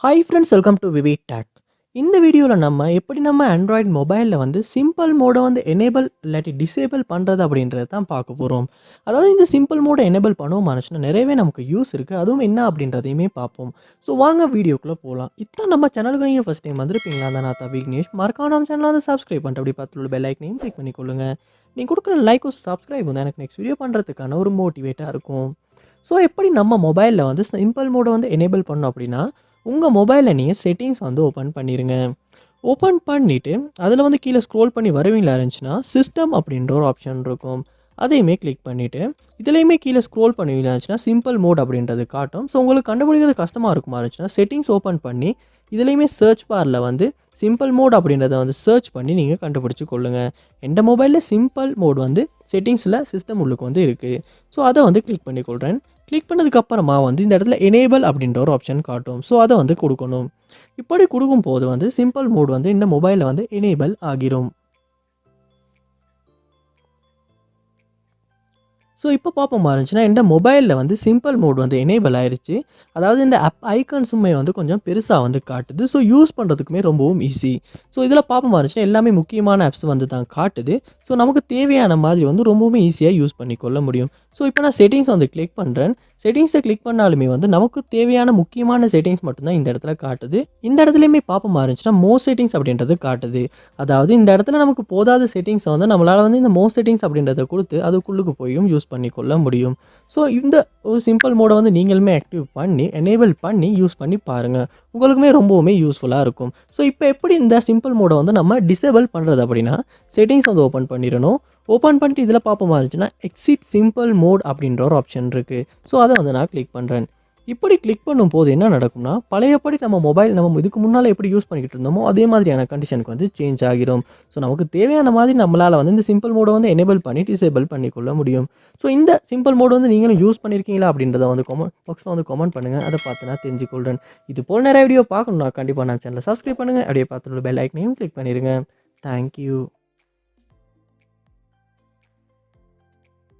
Hi friends, welcome to VividTech. இந்த வீடியோவில் நம்ம ஆண்ட்ராய்டு மொபைலில் வந்து சிம்பிள் மோடை வந்து எனேபிள் இல்லாட்டி டிசேபிள் பண்ணுறது அப்படின்றது தான் பார்க்க போகிறோம். அதாவது இந்த சிம்பிள் மோடை எனேபிள் பண்ணுவோம் மனுஷனா நிறையவே நமக்கு யூஸ் இருக்குது. அதுவும் என்ன அப்படின்றதையுமே பார்ப்போம். ஸோ வாங்க வீடியோக்குள்ளே போகலாம். இதான் நம்ம சேனலுக்கு நீங்கள் ஃபஸ்ட் டைம் வந்திருப்பீங்களா? தான் நான் விக்னேஷ். மறக்காம நம்ம சேனலை வந்து சப்ஸ்கிரைப் பண்ணிட்டு அப்படி பார்த்துள்ள பெல் ஐக்கனையும் கிளிக் பண்ணிக்கொள்ளுங்க. நீங்கள் கொடுக்குற லைக்கும் சப்ஸ்கிரைப் வந்து எனக்கு நெக்ஸ்ட் வீடியோ பண்ணுறதுக்கான ஒரு மோட்டிவேட்டாக இருக்கும். ஸோ எப்படி நம்ம மொபைலில் வந்து சிம்பிள் மோடை வந்து எனேபிள் பண்ணோம் அப்படின்னா, உங்கள் மொபைலில் நீங்கள் செட்டிங்ஸ் வந்து ஓப்பன் பண்ணிடுங்க. ஓப்பன் பண்ணிவிட்டு அதில் வந்து கீழே ஸ்க்ரோல் பண்ணி வருவீங்களா இருந்துச்சுன்னா சிஸ்டம் அப்படின்ற ஒரு ஆப்ஷன் இருக்கும். அதையுமே கிளிக் பண்ணிவிட்டு இதுலேயுமே கீழே ஸ்க்ரோல் பண்ணுவீங்களா இருந்துச்சுன்னா சிம்பிள் மோட் அப்படின்றது காட்டும். ஸோ உங்களுக்கு கண்டுபிடிக்கிறது கஷ்டமாக இருக்குமா இருந்துச்சுன்னா செட்டிங்ஸ் ஓப்பன் பண்ணி இதுலேயுமே சர்ச் பாரில் வந்து சிம்பிள் மோட் அப்படின்றத வந்து சர்ச் பண்ணி நீங்கள் கண்டுபிடிச்சி கொள்ளுங்கள். எந்த மொபைலில் சிம்பிள் மோட் வந்து செட்டிங்ஸில் சிஸ்டம் உள்ளுக்கு வந்து இருக்குது. ஸோ அதை வந்து கிளிக் பண்ணிக்கொள்கிறேன். கிளிக் பண்ணதுக்கப்புறமா வந்து இந்த இடத்துல எனேபிள் அப்படின்ற ஒரு ஆப்ஷன் காட்டும். ஸோ அதை வந்து கொடுக்கணும். இப்படி கொடுக்கும்போது வந்து சிம்பிள் மோட் வந்து இந்த மொபைலில் வந்து எனேபிள் ஆகிரும். ஸோ இப்போ பார்ப்போமா இருந்துச்சுன்னா இந்த மொபைலில் வந்து சிம்பிள் மோட் வந்து எனேபிள் ஆயிடுச்சு. அதாவது இந்த ஆப் ஐக்கன்ஸுமே வந்து கொஞ்சம் பெருசாக வந்து காட்டுது. ஸோ யூஸ் பண்ணுறதுக்குமே ரொம்பவும் ஈஸி. ஸோ இதில் பார்ப்போமா இருந்துச்சுன்னா எல்லாமே முக்கியமான ஆப்ஸ் வந்து தான் காட்டுது. ஸோ நமக்கு தேவையான மாதிரி வந்து ரொம்பவுமே ஈஸியாக யூஸ் பண்ணிக்கொள்ள முடியும். ஸோ இப்போ நான் செட்டிங்ஸ் வந்து கிளிக் பண்ணுறேன். செட்டிங்ஸை கிளிக் பண்ணாலுமே வந்து நமக்கு தேவையான முக்கியமான செட்டிங்ஸ் மட்டும்தான் இந்த இடத்துல காட்டுது. இந்த இடத்துலையுமே பார்ப்போமா இருந்துச்சுன்னா மோஸ்ட் செட்டிங்ஸ் அப்படின்றது காட்டுது. அதாவது இந்த இடத்துல நமக்கு போதாத செட்டிங்ஸை வந்து நம்மளால் வந்து இந்த மோஸ்ட் செட்டிங்ஸ் அப்படின்றத கொடுத்து அதுக்குள்ளுக்கு போயும் யூஸ் பண்ணிக்கொள்ள முடியும். ஸோ இந்த ஒரு சிம்பிள் மோடை வந்து நீங்களுமே ஆக்டிவ் பண்ணி எனேபிள் பண்ணி யூஸ் பண்ணி பாருங்கள். உங்களுக்குமே ரொம்பவுமே யூஸ்ஃபுல்லாக இருக்கும். ஸோ இப்போ எப்படி இந்த சிம்பிள் மோடை வந்து நம்ம டிசேபிள் பண்ணுறது அப்படின்னா செட்டிங்ஸ் வந்து ஓப்பன் பண்ணிடணும். ஓப்பன் பண்ணிட்டு இதில் பார்ப்போமா இருந்துச்சுன்னா எக்ஸிட் சிம்பிள் மோட் அப்படின்ற ஒரு ஆப்ஷன் இருக்குது. ஸோ அதை வந்து நான் கிளிக் பண்ணுறேன். இப்படி கிளிக் பண்ணும்போது என்ன நடக்கும்னா பழையபடி நம்ம மொபைல் நம்ம இதுக்கு முன்னால் எப்படி யூஸ் பண்ணிக்கிட்டு இருந்தோமோ அதே மாதிரியான கண்டிஷனுக்கு வந்து சேஞ்ச் ஆகிரும். ஸோ நமக்கு தேவையான மாதிரி நம்மளால் வந்து இந்த சிம்பிள் மோடை வந்து எனேபிள் பண்ணி டிசேபிள் பண்ணிக்கொள்ள முடியும். ஸோ இந்த சிம்பிள் மோட் வந்து நீங்களும் யூஸ் பண்ணியிருக்கீங்களா அப்படின்றத வந்து கமெண்ட் பாக்ஸில் வந்து கமெண்ட் பண்ணுங்கள். அதை பார்த்து நான் தெரிஞ்சுக்கொள்கிறேன். இது போல் நிறைய வீடியோ பார்க்கணும்னா கண்டிப்பாக நம்ம சேனலை சப்ஸ்கிரைப் பண்ணுங்கள். அப்படியே பார்த்துட்டு பெல் ஐக்கனையும் கிளிக் பண்ணிடுங்க. தேங்க்யூ.